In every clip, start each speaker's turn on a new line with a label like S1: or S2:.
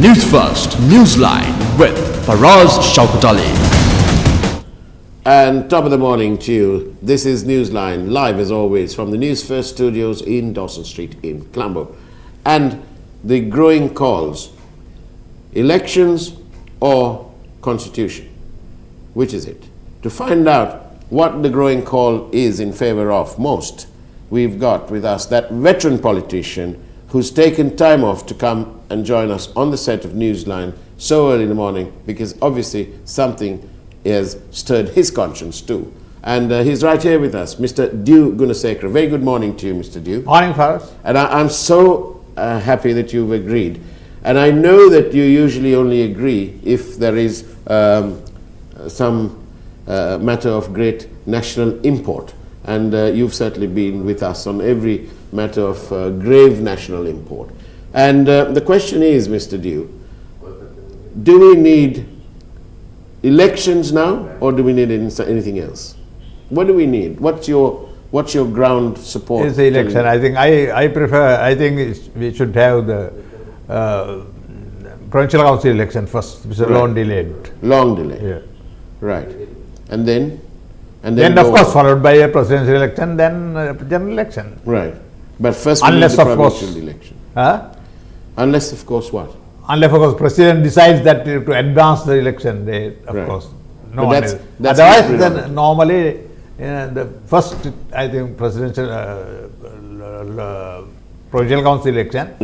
S1: Newsfirst, NEWSLINE with Faraz Shaukat.
S2: And top of the morning to you. This is Newsline, live as always from the Newsfirst studios in Dawson Street in Colombo. And the growing calls, elections or constitution, which is it? To find out what the growing call is in favor of most, we've got with us that veteran politician who's taken time off to come and join us on the set of Newsline so early in the morning because obviously something has stirred his conscience too. And he's right here with us, Mr. D.E.W. Gunasekera. Very good morning to you, Mr. D.E.W.
S3: Morning, Faraz.
S2: And I'm so happy that you've agreed. And I know that you usually only agree if there is some matter of great national import. And you've certainly been with us on every matter of grave national import. And the question is, Mr. D.E.W., do we need elections now, or do we need anything else? What do we need? What's your ground support?
S3: It's the election. I think I think we should have the provincial council election first, which is long delayed.
S2: Long delay.
S3: Yeah.
S2: Right. And then
S3: of course followed by a presidential election, then general election.
S2: Right. But first we need the provincial election. Unless of course what?
S3: Unless of course president decides that to advance the election date, of course. No one is. Otherwise, then normally the first, I think, presidential provincial council election,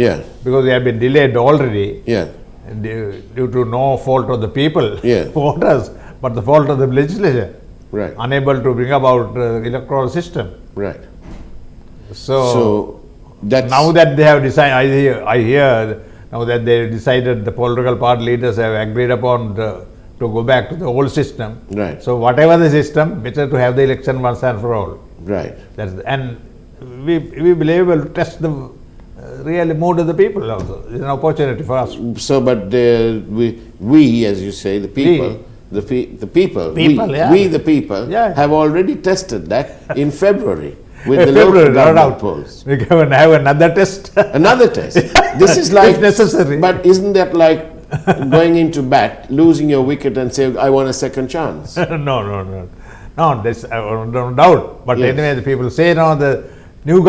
S3: because they have been delayed already, due to no fault of the people, voters, but the fault of the legislature, unable to bring about electoral system.
S2: Right.
S3: So that's now that they have decided, I hear now that they decided, the political party leaders have agreed upon to go back to the old system.
S2: Right.
S3: So whatever the system, better to have the election once and for all.
S2: Right.
S3: And we will be able to test the real mood of the people also. It's an opportunity for us.
S2: So, but we, as you say, the people, the people, have already tested that in February. With the local government polls.
S3: We can have another test.
S2: Another test. This is like,
S3: if necessary.
S2: But isn't that like going into bat, losing your wicket and say, I want a second chance?
S3: No, there's no doubt. But anyway, the people say, no, the new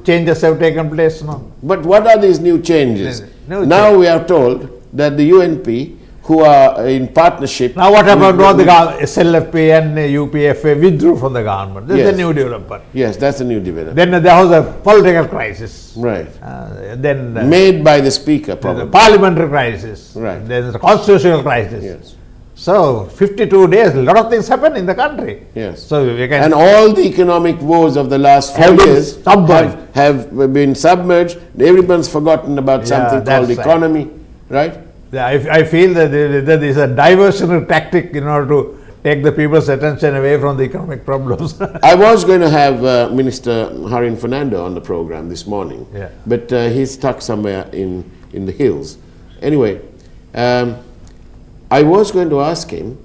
S3: changes have taken place. No.
S2: But what are these new changes? Now we are told that the UNP, who are in partnership.
S3: Now what happened was the SLFP and UPFA withdrew from the government. This is a new development.
S2: Yes, that's a new development.
S3: Then there was a political crisis.
S2: Right.
S3: Then
S2: made by the speaker, probably.
S3: The parliamentary crisis.
S2: Right.
S3: Then the constitutional crisis.
S2: Yes.
S3: So 52 days, a lot of things happen in the country.
S2: Yes.
S3: So we can.
S2: And all the economic woes of the last 4 years have been submerged. Everyone's forgotten about something called economy, right?
S3: I feel that there is a diversionary tactic in order to take the people's attention away from the economic problems.
S2: I was going to have Minister Harin Fernando on the program this morning, but he's stuck somewhere in the hills. Anyway, I was going to ask him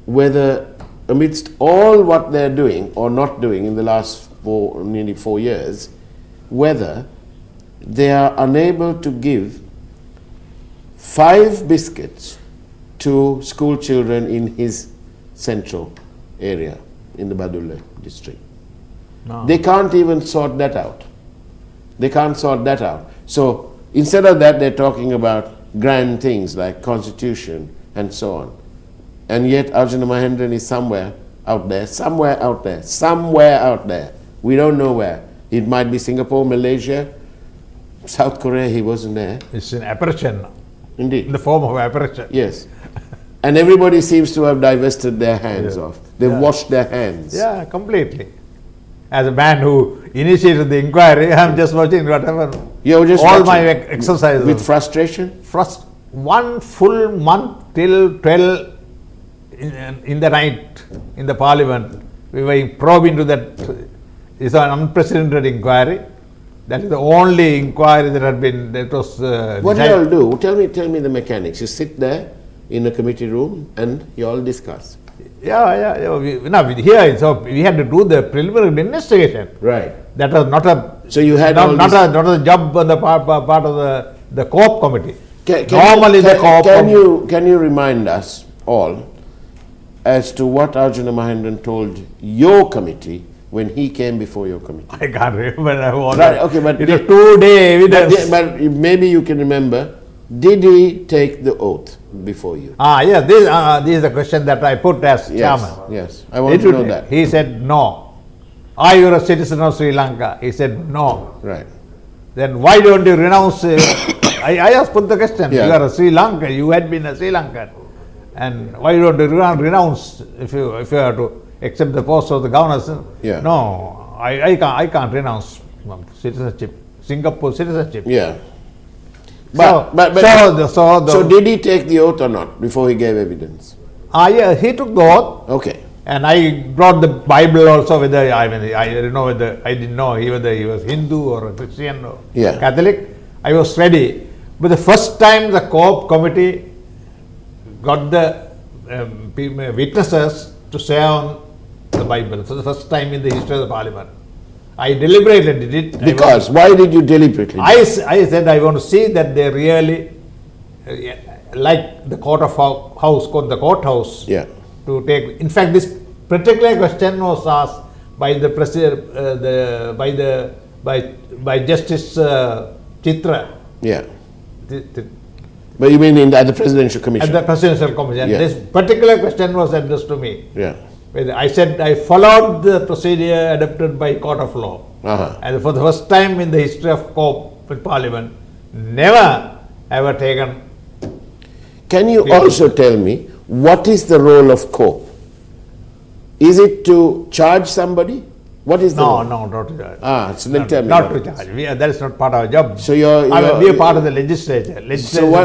S2: whether amidst all what they're doing or not doing in the last nearly 4 years, whether they are unable to give 5 biscuits to school children in his central area in the Badulla district. No. They can't even sort that out. They can't sort that out. So instead of that, they're talking about grand things like constitution and so on. And yet Arjuna Mahendran is somewhere out there. We don't know where. It might be Singapore, Malaysia, South Korea. He wasn't there.
S3: It's an apparition now.
S2: Indeed.
S3: In the form of apparition.
S2: Yes. And everybody seems to have divested their hands off. They've washed their hands.
S3: Yeah, completely. As a man who initiated the inquiry, I'm just watching whatever.
S2: You're just
S3: all my exercises.
S2: With frustration?
S3: 1 full month till 12 in the night in the parliament. We were probed into that. It's an unprecedented inquiry. That is the only inquiry that had been, that was
S2: what do you all do? Tell me the mechanics. You sit there in a committee room and you all discuss.
S3: Here, so we had to do the preliminary investigation.
S2: Right.
S3: That was not a,
S2: so you had
S3: not a job on the part of the co-op committee. Normally the co-op...
S2: Can you remind us all as to what Arjuna Mahendran told your committee when he came before your committee?
S3: I can't remember.
S2: Right, okay, but
S3: it is 2-day evidence.
S2: But maybe you can remember, did he take the oath before you?
S3: Yes, this is the question that I put as chairman.
S2: Yes, I want to know that.
S3: He said no. Are you a citizen of Sri Lanka? He said no.
S2: Right.
S3: Then why don't you renounce? I just put the question.
S2: Yeah.
S3: You are a Sri Lankan. You had been a Sri Lankan, and why don't you renounce if you have to accept the post of the governor?
S2: Yeah.
S3: No, I can't renounce citizenship, Singapore citizenship.
S2: Yeah.
S3: So
S2: did he take the oath or not before he gave evidence?
S3: Yeah, he took the oath.
S2: Okay.
S3: And I brought the Bible also. I didn't know whether he was Hindu or a Christian or Catholic. I was ready. But the first time the co-op committee got the witnesses to say on the Bible for the first time in the history of the Parliament, I deliberated did it.
S2: Because why did you deliberately?
S3: I said I want to see that they really like the courthouse.
S2: Yeah.
S3: To take. In fact, this particular question was asked by the president, by Justice Chitra.
S2: Yeah. But you mean at the Presidential Commission?
S3: At the Presidential Commission.
S2: Yeah.
S3: This particular question was addressed to me.
S2: Yeah.
S3: I said I followed the procedure adopted by Court of Law. And for the first time in the history of COP Parliament, never ever taken.
S2: Can you also tell me what is the role of COP? Is it to charge somebody? What is the role?
S3: No, not to charge.
S2: So then tell me.
S3: Not to charge. That is not part of our job.
S2: So
S3: we are part of the legislature.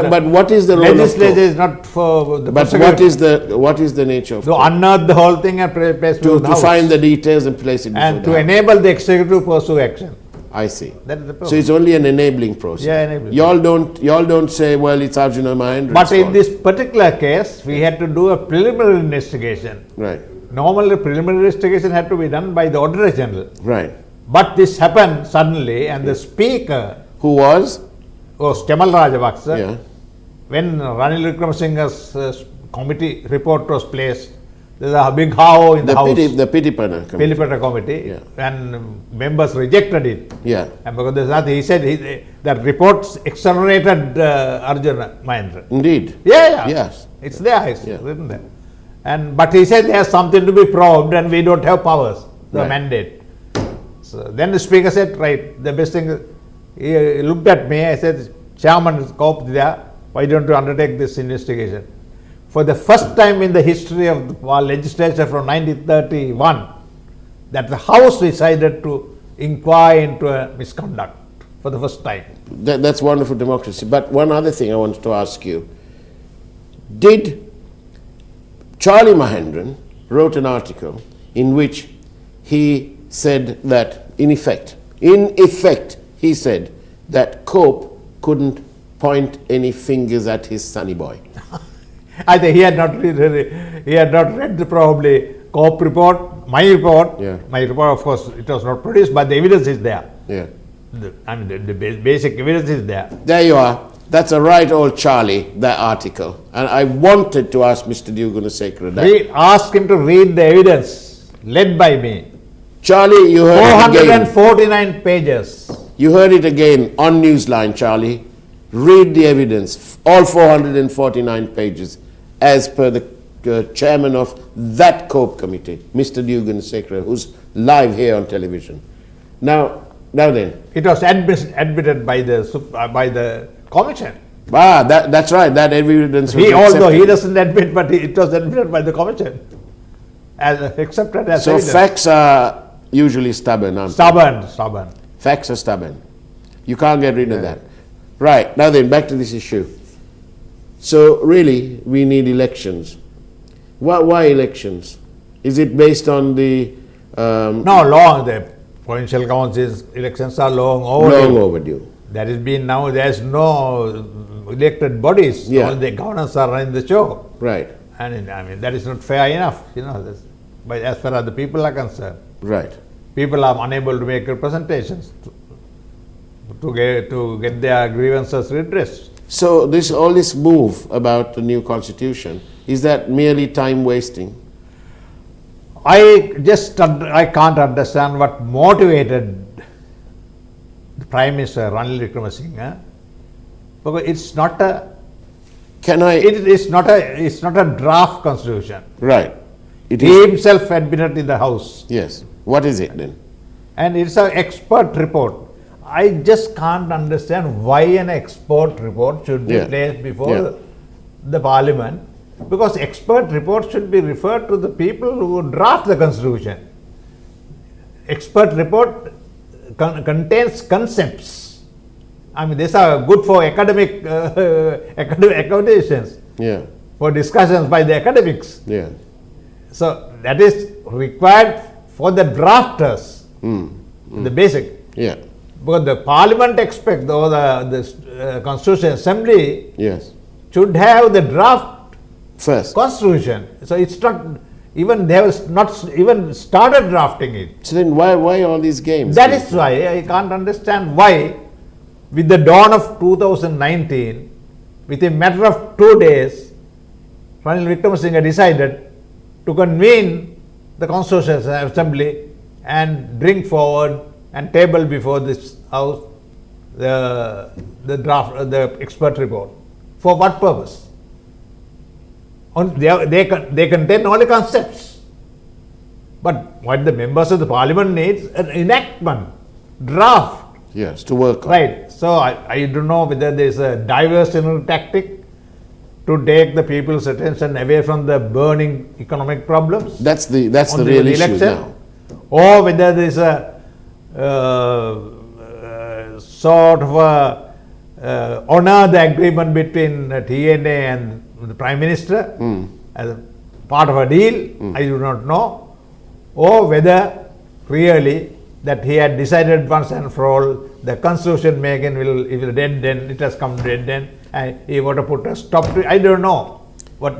S2: But what is the role of COP?
S3: Legislature is not for the
S2: But what is the nature of
S3: COP? To unearth the whole thing and place it
S2: to find the details and place it before
S3: and to enable the executive to pursue action.
S2: I see.
S3: That is the problem.
S2: So it's only an enabling process.
S3: Yeah, enabling.
S2: Y'all don't say, well, it's Arjuna Mahendran's
S3: But in
S2: fault.
S3: this particular case, we had to do a preliminary investigation.
S2: Right.
S3: Normally, preliminary investigation had to be done by the Auditor General.
S2: Right.
S3: But this happened suddenly, and the speaker,
S2: who was
S3: Kemal Rajapaksa,
S2: Yeah.
S3: when Ranil Wickremesinghe's committee report was placed, there's a big howl in the House.
S2: The Pitipana committee.
S3: Pilipata committee,
S2: Yeah.
S3: and members rejected it.
S2: Yeah.
S3: And because there's nothing, he said that reports exonerated Arjuna Mahendran.
S2: Indeed.
S3: Yeah.
S2: Yes.
S3: It's there, it's
S2: Yeah.
S3: written there. But he said there's something to be probed and we don't have powers, the
S2: Right.
S3: mandate. So then the speaker said, right, the best thing, he looked at me, I said, Chairman is there, why don't you undertake this investigation? For the first time in the history of the legislature from 1931, that the House decided to inquire into a misconduct for the first time.
S2: That's wonderful democracy. But one other thing I wanted to ask you. Did Charlie Mahendran wrote an article in which he said that, in effect, he said that Cope couldn't point any fingers at his sonny boy.
S3: I think he had not read probably COP report, my report.
S2: Yeah.
S3: My report, of course, it was not produced, but the evidence is there.
S2: Yeah.
S3: The basic evidence is there.
S2: There you are. That's a right old Charlie, that article. And I wanted to ask Mr. Gunasekera that.
S3: Ask him to read the evidence led by me.
S2: Charlie, you heard it again.
S3: 449 pages.
S2: You heard it again on Newsline, Charlie. Read the evidence, all 449 pages, as per the chairman of that COPE committee, Mr. Gunasekera, who's live here on television. Now then.
S3: It was admitted by the commission.
S2: That's right. That evidence was
S3: although he doesn't admit, but it was admitted by the commission. Accepted as
S2: so
S3: evidence.
S2: Facts are usually stubborn, aren't they?
S3: Stubborn.
S2: Facts are stubborn. You can't get rid of that. Right. Now then, back to this issue. So really, we need elections. Why elections? Is it based on the...
S3: No, long. The provincial councils elections are long overdue.
S2: Long overdue.
S3: That has been now, there's no elected bodies.
S2: Yeah.
S3: All the governors are running the show.
S2: Right.
S3: And that is not fair enough, but as far as the people are concerned.
S2: Right.
S3: People are unable to make representations to get their grievances redressed.
S2: So all this move about the new constitution, is that merely time wasting?
S3: I can't understand what motivated the Prime Minister Ranil Wickremesinghe, because it's not a draft constitution.
S2: Right. It
S3: He
S2: is.
S3: himself admitted in the House.
S2: Yes. What is it then?
S3: And it's an expert report. I just can't understand why an expert report should be
S2: Yeah.
S3: placed before
S2: Yeah.
S3: the Parliament, because expert reports should be referred to the people who draft the constitution. Expert report contains concepts. I mean, these are good for academic accommodations,
S2: Yeah.
S3: for discussions by the academics.
S2: Yeah.
S3: So that is required for the drafters, the basic.
S2: Yeah.
S3: Because the Parliament expects, or the Constitutional Assembly
S2: Yes.
S3: should have the draft
S2: First.
S3: Constitution. So it's not even, they have not even started drafting it.
S2: So then why all these games?
S3: That is why I can't understand why, with the dawn of 2019, within a matter of 2 days, Ranil Wickremesinghe decided to convene the Constitutional Assembly and bring forward and table before this House the draft, the expert report. For what purpose? They contain only concepts. But what the members of the Parliament needs, an enactment, draft.
S2: Yes, to work on.
S3: Right. So I don't know whether there is a diversionary tactic to take the people's attention away from the burning economic problems.
S2: That's the
S3: on
S2: real
S3: the
S2: issue
S3: election,
S2: now.
S3: or whether there is a sort of honor the agreement between TNA and the Prime Minister as a part of a deal. I do not know, or whether really that he had decided once and for all the constitution making will, if it dead then, it has come dead then, and he want to put a stop to it. I don't know what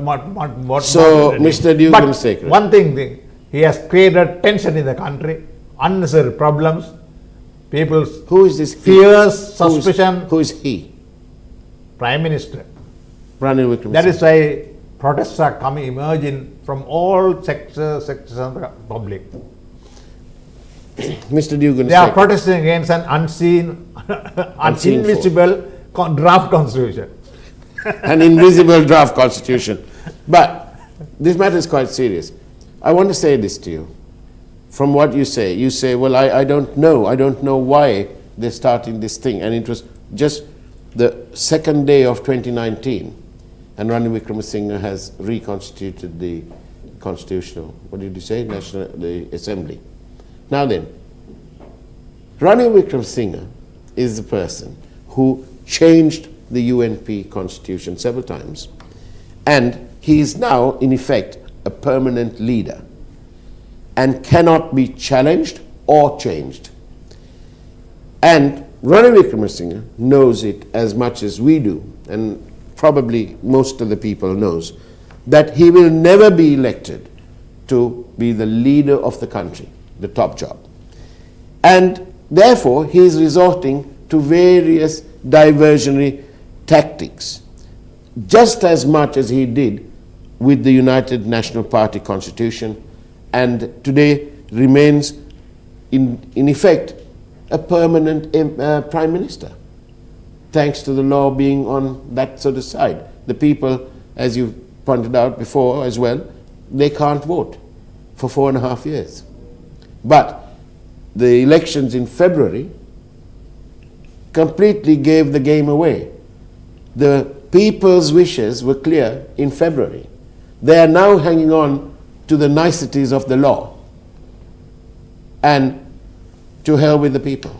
S2: So, Mr. D.E.W.
S3: But
S2: Gunasekera.
S3: one thing, he has created tension in the country, unnecessary problems, people's
S2: Who is this? he?
S3: fears, suspicion.
S2: Who is he?
S3: Prime Minister.
S2: Ranil Wickremesinghe.
S3: That is why protests are emerging from all sectors of the public.
S2: Mr. D.E.W.
S3: They are
S2: Gunasekera.
S3: protesting against an unseen,
S2: Unseen
S3: invisible draft constitution.
S2: An invisible draft constitution. But this matter is quite serious. I want to say this to you. From what you say, well, I don't know why they're starting this thing. And it was just the second day of 2019, and Ranil Wickremesinghe has reconstituted the constitutional, what did you say, the assembly. Now then, Ranil Wickremesinghe is the person who changed the UNP constitution several times, and he is now, in effect, a permanent leader and cannot be challenged or changed. And Ranil Wickremesinghe knows it as much as we do, and probably most of the people knows, that he will never be elected to be the leader of the country, the top job. And therefore, he is resorting to various diversionary tactics, just as much as he did with the United National Party constitution, and today remains in effect a permanent prime minister, thanks to the law being on that sort of side. The people, as you pointed out before as well, they can't vote for 4.5 years. But the elections in February completely gave the game away. The people's wishes were clear in February. They are now hanging on to the niceties of the law, and to hell with the people.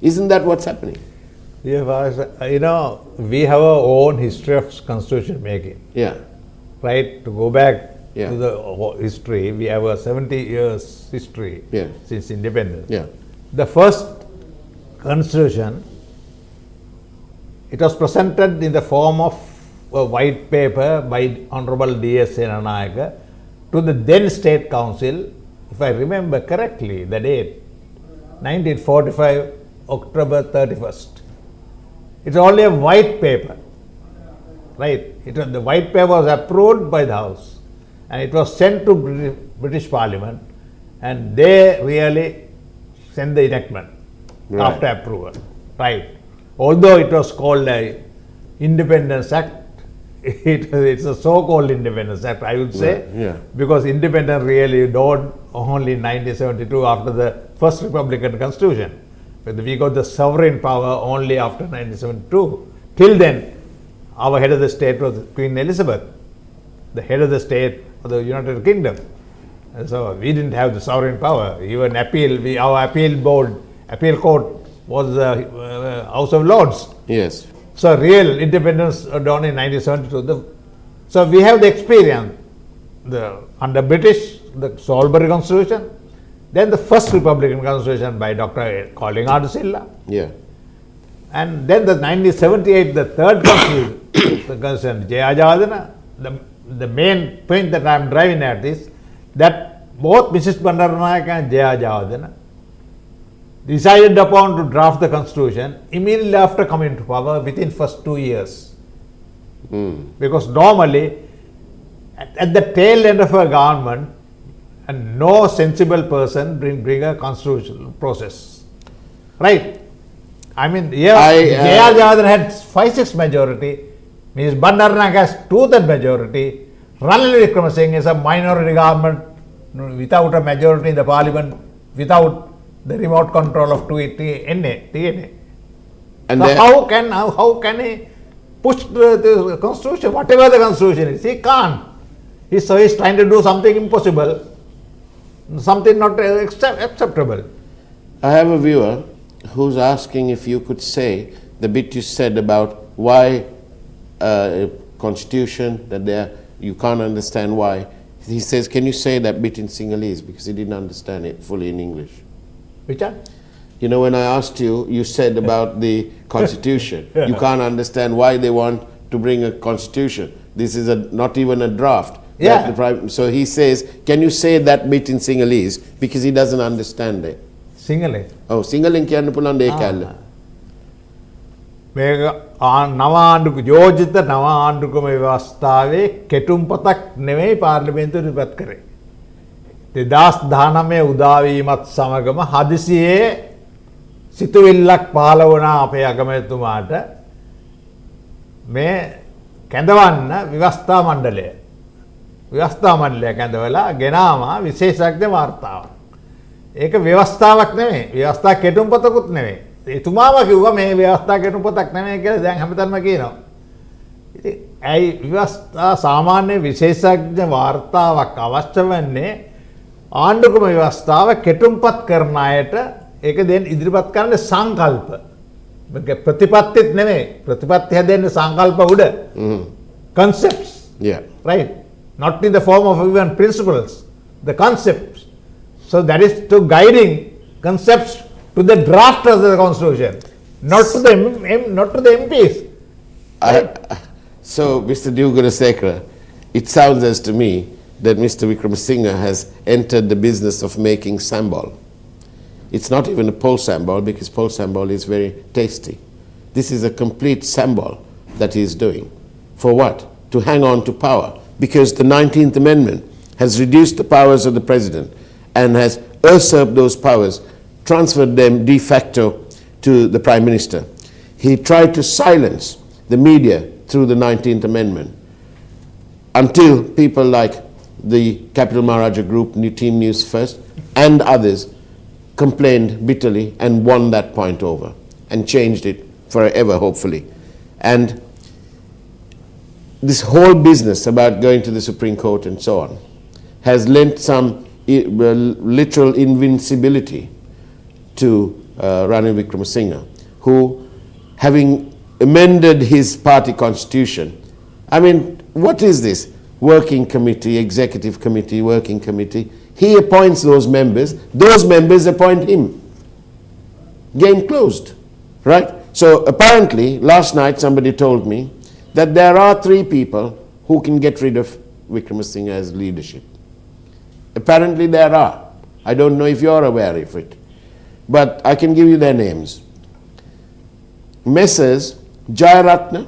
S2: Isn't that what's happening?
S3: Yeah, you know, we have our own history of constitution making,
S2: Yeah.
S3: right? To go back
S2: Yeah.
S3: to the history, we have a 70 years history
S2: Yeah.
S3: since independence.
S2: Yeah.
S3: The first constitution, it was presented in the form of a white paper by Honorable D.S. Senanayake to the then State Council, if I remember correctly, the date, 1945, October 31st. It's only a white paper, right? The white paper was approved by the House and it was sent to British Parliament and they really sent the enactment after approval, right? Although it was called a Independence Act, it's a so-called Independence Act, I would say, because independence really dawned only in 1972 after the first Republican Constitution. But we got the sovereign power only after 1972. Till then, our head of the state was Queen Elizabeth, the head of the state of the United Kingdom. And so we didn't have the sovereign power. Even appeal, our appeal court was the House of Lords.
S2: Yes.
S3: So real independence dawned in 1972. So we have the experience under British, the Salisbury Constitution, then the first Republican Constitution by Dr. Collingwood Silla.
S2: Yeah.
S3: And then the 1978, the third Constitution, the Constitution, Jayajadana. The main point that I am driving at is that both Mrs. Bandaranaike and Jayajadana decided upon to draft the Constitution immediately after coming to power within first 2 years. Because normally, at the tail end of a government, and no sensible person bring a constitutional process, right? I mean, J.R. Jadhavan had 5/6 majority, Ms. Bandaranaike has 2/3 majority, Ranil Wickramasinghe is a minority government without a majority in the parliament, without the remote control of TNA. And so how can he push the constitution, whatever the constitution is? He can't. So he's trying to do something impossible, something not acceptable.
S2: I have a viewer who's asking if you could say the bit you said about why constitution, that you can't understand why. He says, can you say that bit in Sinhalese, because he didn't understand it fully in English.
S3: Which one?
S2: You know, when I asked you, you said about the constitution. You can't understand why they want to bring a constitution. This is not even a draft. So he says, can you say that bit in Sinhalese, because he doesn't understand it.
S3: Sinhalese?
S2: Oh, Sinhalese කියන්න පුළුවන් දෙයක් ඇල්ල.
S3: මේක නව යෝජිත නව ආණ්ඩුක්‍රම ව්‍යවස්ථාවේ කෙටුම්පතක් නෙමෙයි පාර්ලිමේන්තුව ඉදිරිපත් කරේ. 2019 උදා වීමත් සමගම හදිසියේ සිතුවිල්ලක් පහළ වුණා අපේ අගමැතිතුමාට මේ කැඳවන්න ව්‍යවස්ථා මණ්ඩලය. ව්‍යවස්ථා මණ්ඩලය කැඳවලා ගෙනාවා විශේෂඥ වාර්තාවක්. ඒක ව්‍යවස්ථාවක් නෙමෙයි. ව්‍යවස්ථා කෙටුම්පතකුත් නෙමෙයි. එතුමාම කිව්වා මේ ව්‍යවස්ථා කෙටුම්පතක් නෙමෙයි කියලා දැන් හැමතැනම කියනවා. ඉතින් ඇයි ව්‍යවස්ථා සාමාන්‍ය විශේෂඥ වාර්තාවක් අවශ්‍ය වෙන්නේ ආණ්ඩුක්‍රම ව්‍යවස්ථාව කෙටුම්පත් කරන අයට ඒක දෙන්න ඉදිරිපත් කරන්න සංකල්ප. මේක ප්‍රතිපත්තිත් නෙමෙයි. ප්‍රතිපත්ති හැදෙන්නේ සංකල්ප උඩ. Concepts.
S2: Yeah.
S3: Right. Not in the form of even principles. The concepts. So that is to guiding concepts to the draft of the constitution, not to the MPs. Right?
S2: So, Mr. Gunasekera, it sounds as to me that Mr. Wickramasinghe has entered the business of making sambal. It's not even a pole sambal, because pole sambal is very tasty. This is a complete sambal that he is doing. For what? To hang on to power. Because the 19th Amendment has reduced the powers of the President and has usurped those powers, transferred them de facto to the Prime Minister. He tried to silence the media through the 19th Amendment until people like the Capital Maharaja Group, Team News First, and others complained bitterly and won that point over and changed it forever, hopefully. And this whole business about going to the Supreme Court and so on has lent some literal invincibility to Ranil Wickramasinghe, who, having amended his party constitution, I mean, what is this? Working committee, executive committee, working committee. He appoints those members appoint him. Game closed, right? So apparently, last night somebody told me that there are 3 people who can get rid of Wickramasinghe as leadership. Apparently there are. I don't know if you're aware of it. But I can give you their names. Messrs. Jayaratna,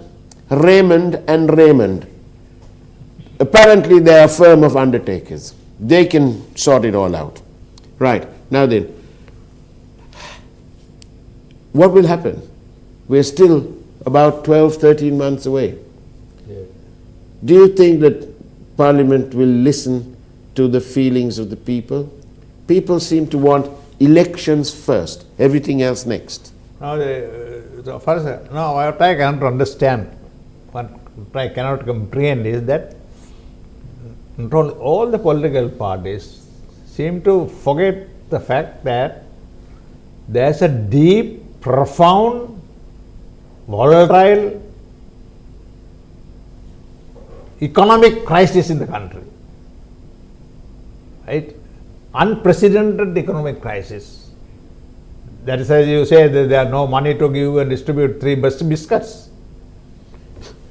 S2: Raymond and Raymond. Apparently they are a firm of undertakers. They can sort it all out. Right, now then, what will happen? We're still about 12, 13 months away.
S3: Yeah.
S2: Do you think that Parliament will listen to the feelings of the people? People seem to want elections first, everything else next.
S3: Now, first, now what I cannot understand, what I cannot comprehend is that all the political parties seem to forget the fact that there's a deep, profound, volatile economic crisis in the country. Right? Unprecedented economic crisis. That is, as you say, that there are no money to give and distribute 3 biscuits.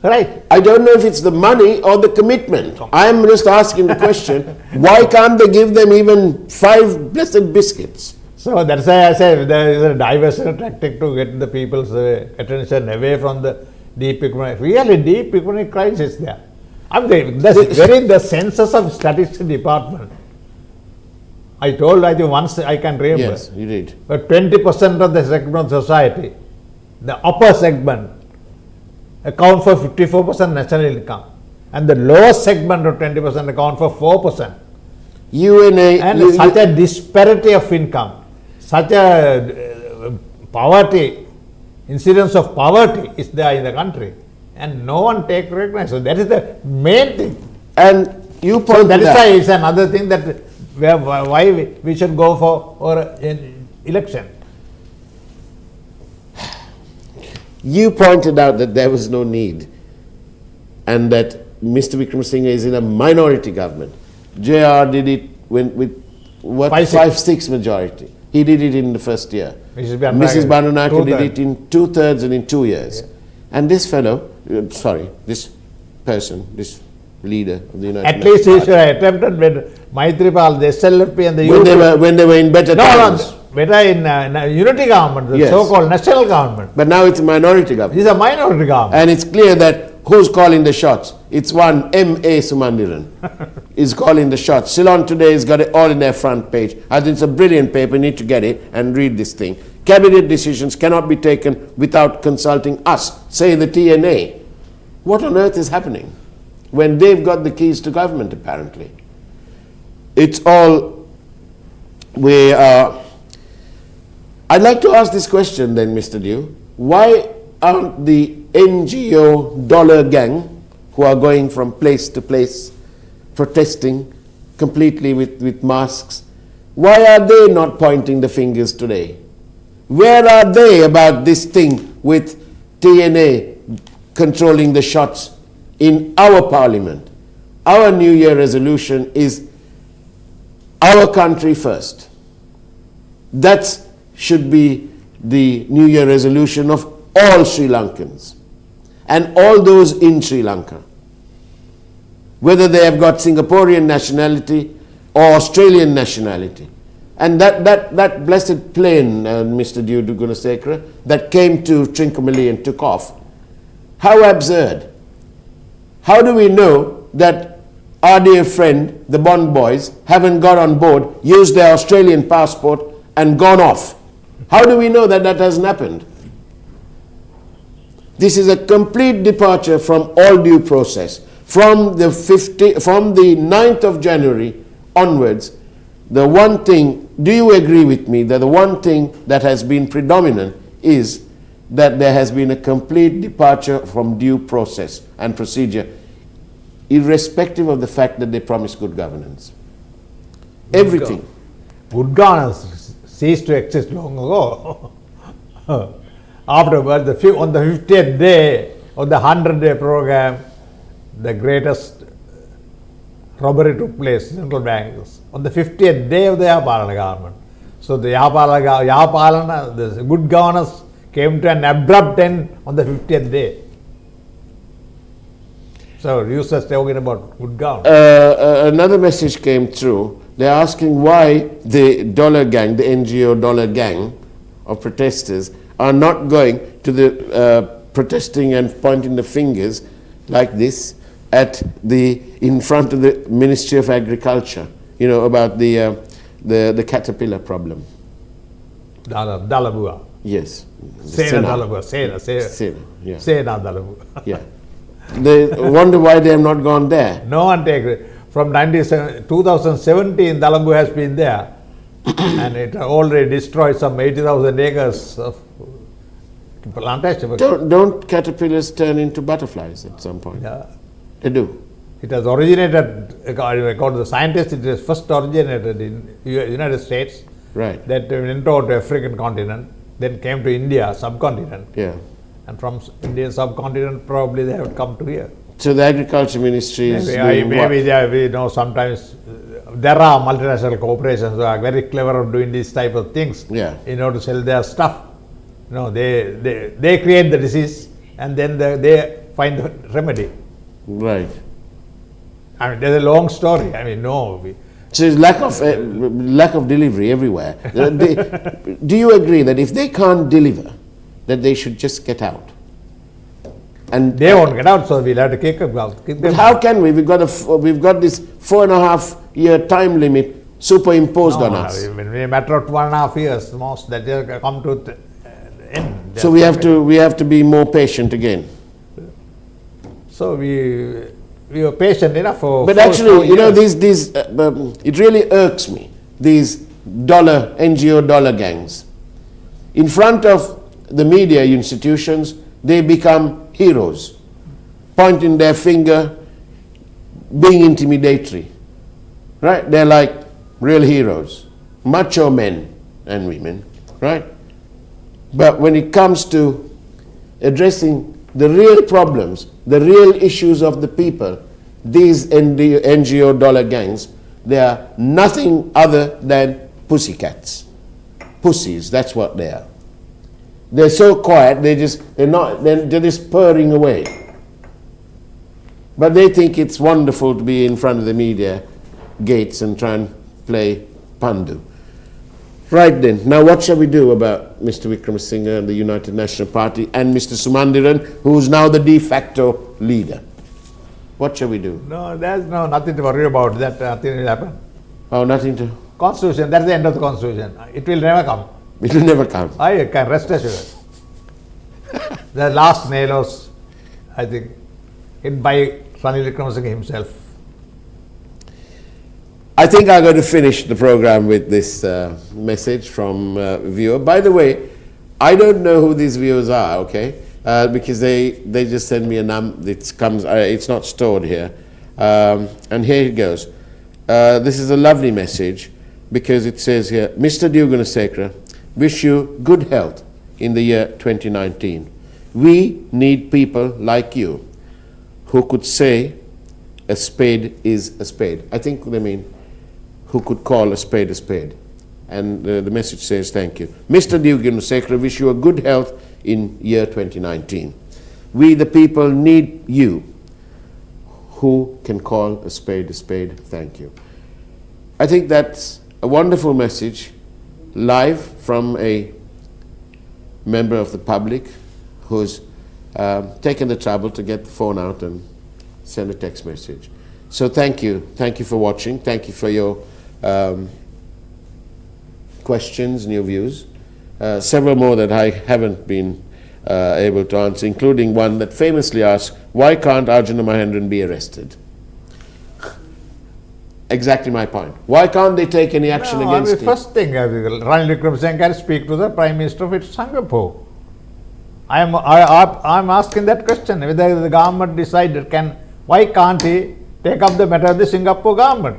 S3: Right.
S2: I don't know if it's the money or the commitment. I'm just asking the question, why can't they give them even 5 blessed biscuits?
S3: So that's why I say there is a diversion tactic to get the people's attention away from the deep economic, really deep economic crisis there. I mean, that's very the census of statistics department. I told, I think once I can remember.
S2: Yes, you did.
S3: But 20% of the segment of society, the upper segment, account for 54% national income, and the lower segment of 20% account for 4%.
S2: UNA
S3: And such a disparity of income, such a poverty, incidence of poverty is there in the country, and no one take recognition. So that is the main thing.
S2: And you
S3: So
S2: pointed
S3: that is
S2: out,
S3: why it's another thing that why we should go for an election.
S2: you pointed out that there was no need, and that Mr. Wickramasinghe is in a minority government. JR did it with what 5/6 majority. He did it in the first year. Mrs. Bandanaka did it in 2/3 and in 2 years.
S3: Yeah.
S2: And this fellow, this person, this leader of the United
S3: At least he should have attempted with Maitripal, the SLFP and the
S2: when they were in better times.
S3: better in unity government, the
S2: Yes.
S3: so-called national government.
S2: But now it's a minority government.
S3: This is a minority government.
S2: And it's clear that who's calling the shots? It's one M.A. Sumandiran is calling the shots. Ceylon Today has got it all in their front page. I think it's a brilliant paper. You need to get it and read this thing. Cabinet decisions cannot be taken without consulting us, say the TNA. What on earth is happening when they've got the keys to government, apparently? It's all I'd like to ask this question then, Mr. Dew. Why aren't the NGO dollar gang, who are going from place to place, protesting completely with masks, why are they not pointing the fingers today? Where are they about this thing with TNA controlling the shots in our parliament? Our New Year resolution is our country first. That should be the New Year resolution of all Sri Lankans and all those in Sri Lanka, whether they have got Singaporean nationality or Australian nationality. And that blessed plane, Mr. D.E.W. Gunasekera, that came to Trincomalee and took off, how absurd. How do we know that our dear friend, the Bond boys, haven't got on board, used their Australian passport and gone off? How do we know that that hasn't happened? This is a complete departure from all due process. From the 9th of January onwards, the one thing, do you agree with me that the one thing that has been predominant is that there has been a complete departure from due process and procedure, irrespective of the fact that they promise good governance? Everything.
S3: Good governance ceased to exist long ago. Afterwards, on the 50th day of the 100-day program, the greatest robbery took place in central banks on the 50th day of the Yapalana government. So the Yapalana, the good governance, came to an abrupt end on the 50th day. So you were talking about good governance.
S2: Another message came through. They're asking why the dollar gang, the NGO dollar gang of protesters, are not going to the protesting and pointing the fingers like this at in front of the Ministry of Agriculture, about the caterpillar problem.
S3: D.E.W.
S2: Yes.
S3: D.E.W.
S2: Yeah.
S3: D.E.W.
S2: Yeah. They wonder why they have not gone there.
S3: No one takes. From 2017, D.E.W. has been there, and it already destroyed some 80,000 acres of plantation.
S2: Don't caterpillars turn into butterflies at some point?
S3: Yeah.
S2: They do.
S3: It has originated, according to the scientists, it was first originated in United States.
S2: Right.
S3: That went over to African continent, then came to India, subcontinent.
S2: Yeah.
S3: And from Indian subcontinent, probably they have come to here.
S2: So the Agriculture Ministry is
S3: maybe sometimes there are multinational corporations who are very clever at doing these type of things.
S2: Yeah.
S3: In order to sell their stuff. They create the disease and then they find the remedy.
S2: Right.
S3: I mean, there's a long story. I mean,
S2: So there's lack of delivery everywhere. Do you agree that if they can't deliver, that they should just get out? And
S3: they won't get out, so we'll have to kick them out.
S2: But how can we? We've got this 4.5 year time limit superimposed on us.
S3: In a matter of 1.5 years, most that they come to the end.
S2: So we have to be more patient again.
S3: So we were patient enough for.
S2: But actually, these it really irks me, these NGO dollar gangs. In front of the media institutions, they become heroes, pointing their finger, being intimidatory. Right? They're like real heroes, macho men and women, right? But when it comes to addressing the real problems, the real issues of the people, these NGO dollar gangs, they are nothing other than pussycats. Pussies, that's what they are. They're so quiet, they're just purring away. But they think it's wonderful to be in front of the media gates and try and play pandu. Right then, now what shall we do about Mr. Wickremesinghe and the United National Party and Mr. Sumandiran, who's now the de facto leader? What shall we do?
S3: No, there's nothing to worry about. That nothing will happen.
S2: Oh, nothing to...
S3: Constitution, that's the end of the Constitution. It will never come.
S2: It will never come.
S3: I can rest assured. The last nail was, I think, hit by Ranil Wickremesinghe himself.
S2: I think I'm going to finish the program with this message from a viewer. By the way, I don't know who these viewers are, okay? Because they just send me a number. It's not stored here. And here it goes. This is a lovely message because it says here, Mr. Gunasekera, wish you good health in the year 2019. We need people like you who could say a spade is a spade. I think they mean who could call a spade a spade. And the message says, thank you. Mr. Gunasekera, wish you a good health in year 2019. We the people need you who can call a spade a spade. Thank you. I think that's a wonderful message, live from a member of the public who's taken the trouble to get the phone out and send a text message. So thank you for watching, thank you for your questions and your views. Several more that I haven't been able to answer, including one that famously asks, why can't Arjuna Mahendran be arrested? Exactly my point. Why can't they take any action against him?
S3: First thing, Ranil Wickremesinghe can speak to the Prime Minister of Singapore. I'm asking that question, whether the government decided, why can't he take up the matter of the Singapore government?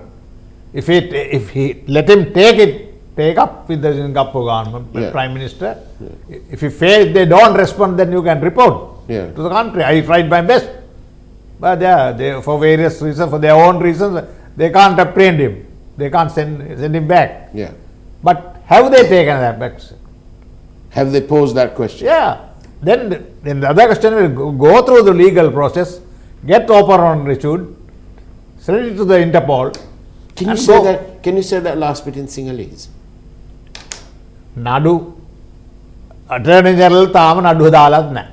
S3: If he let him take up with the Singapore government, the Prime Minister, if he fails, they don't respond, then you can report to the country. I tried my best. But they for various reasons, for their own reasons, they can't apprehend him. They can't send him back.
S2: Yeah.
S3: But have they taken that back?
S2: Have they posed that question?
S3: Yeah. Then the other question will go through the legal process, get operon issued, send it to the Interpol.
S2: Can you say that last bit in Sinhalese?
S3: Nadu Attorney General තාම නඩුව දාලත් නැහැ.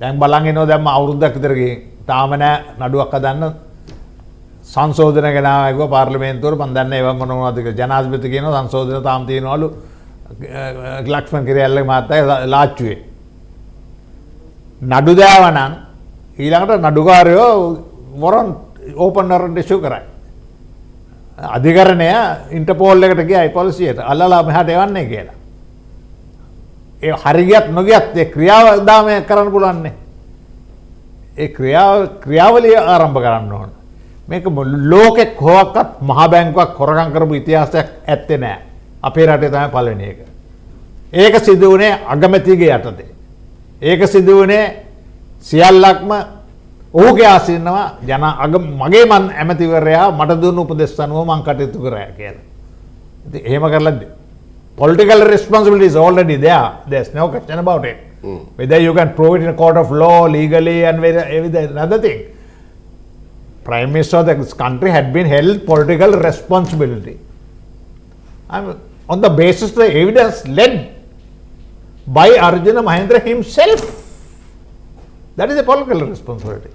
S3: දැන් බලන් ඉනවා දැන් අවුරුද්දක් විතර ගිහින් තාම නෑ නඩුවක් හදන්න සංශෝධන ගෙනාවා කිව්වා පාර්ලිමේන්තුවට මම දන්නේ ඒවා මොනවද කියලා ජනාධිපති කියනවා සංශෝධන තාම තියෙනවලු ලක්ෂ්මන් කිරියල්ලගේ මහත්තයා ලාච්චුවේ නඩු දාවා නම් ඊළඟට නඩුකාරයෝ වොරන්ට් ඕපන් වොරන්ට් ඉෂුව කරයි අධිකරණය ඉන්ටර්පෝල් එකට ගියයි පොලිසියට අල්ලලා මෙහාට එවන්නේ කියලා ඒ හරියට නොගියත් ඒ ක්‍රියාව දාමය කරන්න පුළුවන්නේ ඒ ක්‍රියාවලිය ආරම්භ කරන්න ඕන මේක ලෝකෙ කොහොක්වත් මහ බැංකුවක් හොරකම් කරපු ඉතිහාසයක් ඇත්තේ නැහැ අපේ රටේ තමයි පළවෙනි එක ඒක සිදු වුණේ අගමැතිගේ යටතේ ඒක සිදු වුණේ සියල්ලක්ම ඔහුගේ ආසීනවා මගේ මන් ඇමතිවරයා මට දුන්න උපදෙස් අනුව මං කටයුතු කරා කියලා ඉතින් එහෙම කරලා political responsibility is already there. There's no question about it. Whether you can prove it in a court of law, legally, and another thing. Prime Minister of this country had been held political responsibility. On the basis of the evidence led by Arjuna Mahendra himself. That is a political responsibility.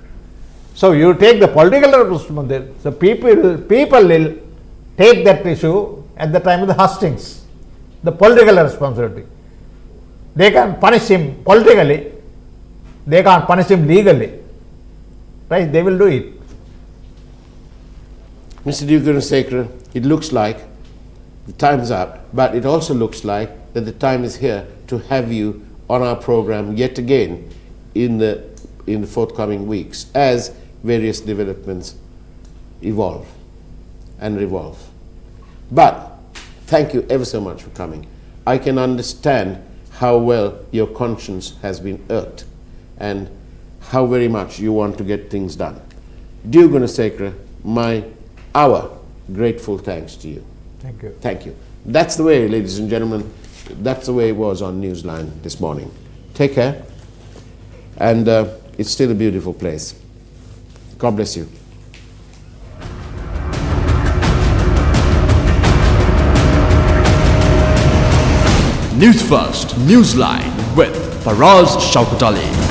S3: So you take the political responsibility, the people will take that issue at the time of the hustings. The political responsibility. They can punish him politically, they can't punish him legally. Right? They will do it.
S2: Mr. Gunasekera, it looks like the time's up, but it also looks like that the time is here to have you on our program yet again in the forthcoming weeks as various developments evolve and revolve. But thank you ever so much for coming. I can understand how well your conscience has been irked and how very much you want to get things done. Dear Gunasekera, our grateful thanks to you.
S3: Thank you.
S2: Thank you. That's the way, ladies and gentlemen, that's the way it was on Newsline this morning. Take care. And it's still a beautiful place. God bless you.
S1: Newsfirst, Newsline with Faraz Shaukat Ali.